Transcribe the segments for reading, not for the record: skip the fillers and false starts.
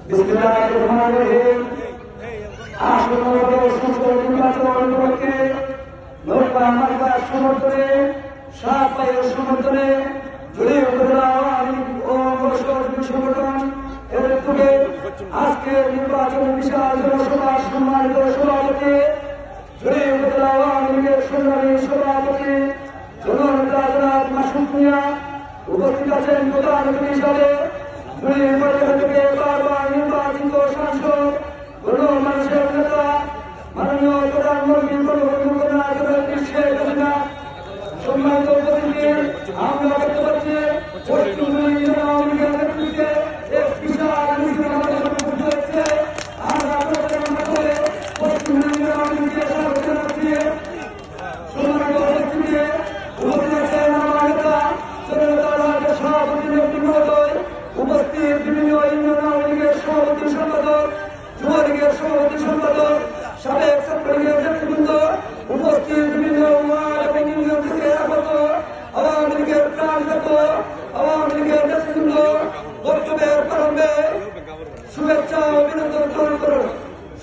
বিসমিল্লাহিররহমানিররহিম। আসন্ন সংসদ নির্বাচন উপলক্ষে নৌকা মার্কার সমর্থনে সাত ভাইয়ের সমর্থনে জুড়ে উপজেলা আওয়ামী লীগ ও অঙ্গসহযোগী সংগঠন এর উদ্যোগে আজকে নির্বাচন বিশাল জনসভা সম্মানিত সভাপতি জুড়ে উপজেলা আওয়ামী লীগের সংগ্রামী সভাপতি জননেতা জনাব মাসুদ মিয়া উপস্থিত আছেন প্রধান অতিথি হিসাবে জুড়ে উপজেলা থেকে বারবার নির্বাচিত সাংসদ গণমানুষের নেতা মাননীয় প্রধানমন্ত্রী বঙ্গবন্ধু কন্যা শেখ হাসিনা। সম্মানিত উপস্থিতি, আমরা দেখতে পাচ্ছি পশ্চিমবঙ্গ আওয়ামী লীগের নেতৃত্বে এক বিশাল মিছিল আমাদের উপস্থিত হয়েছে। আমরা আপনাদের মাধ্যমে পশ্চিমবঙ্গ আওয়ামী লীগকে স্বাগত জানাচ্ছি। সম্মানিত উপস্থিতি, উপস্থিত আছেন আমার নেতা জননেতা সভাপতি নেত্রী মহোদয়, উপস্থিত বিভিন্ন ইউনিয়ন আওয়ামী লীগের সভাপতি সম্পাদক, যুব লীগের সভাপতি সম্পাদক, সাবেক ছাত্রলীগের নেতৃবৃন্দ, উপস্থিত বিভিন্ন ওয়ার্ড এবং ইউনিয়ন থেকে আগত আওয়ামী লীগের প্রাণগত আওয়ামী লীগের নেতৃবৃন্দ, বক্তব্যের প্রারম্ভে শুভেচ্ছা ও অভিনন্দন গ্রহণ করুন।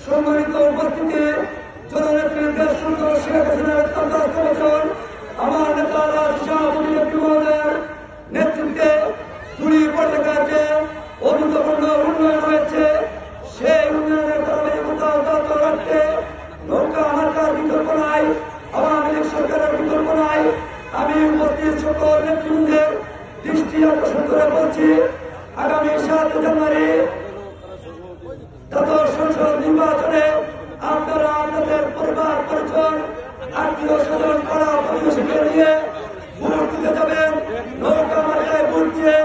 সম্মানিত উপস্থিতি, জননেত্রী দেশ সুন্দর শেখ হাসিনার ৫০ বছর আমার নেতা সভাপতি নেত্রী মহোদয়ের নেতৃত্বে দুই উপত্যকার যে অভূতপূর্ণ উন্নয়ন হয়েছে, সেই উন্নয়নের ধারাবাহিকতা অব্যাহত রাখতে নৌকা মার্কার বিকল্প নাই, আওয়ামী লীগ সরকারের বিকল্প নাই। আমি উপস্থিত সকল নেতৃবৃন্দের দৃষ্টি আকর্ষণ করে বলছি, আগামী ৭ জানুয়ারি দ্বাদশ সংসদ নির্বাচনে আপনারা আপনাদের পরিবার পরিজন আত্মীয় স্বজন পাড়া প্রতিবেশীকে নিয়ে ভোট দিতে যাবেন। নৌকা মার্কায় ভোট দিয়ে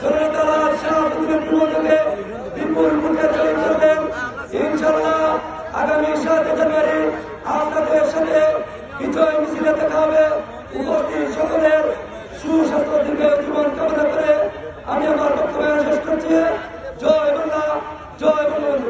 জননেতা সভাপতির বিপক্ষে বিপুল ভোটে জয়ী করবেন। ইনশাআল্লাহ আগামী ৭ জানুয়ারি আপনাদের সাথে বিজয় মিছিলে দেখা হবে। উপস্থিত সকলের সুস্বাস্থ্য দীর্ঘ জীবন কামনা করে আমি আমার বক্তব্য শেষ করছি। জয় বাংলা, জয় বঙ্গবন্ধু।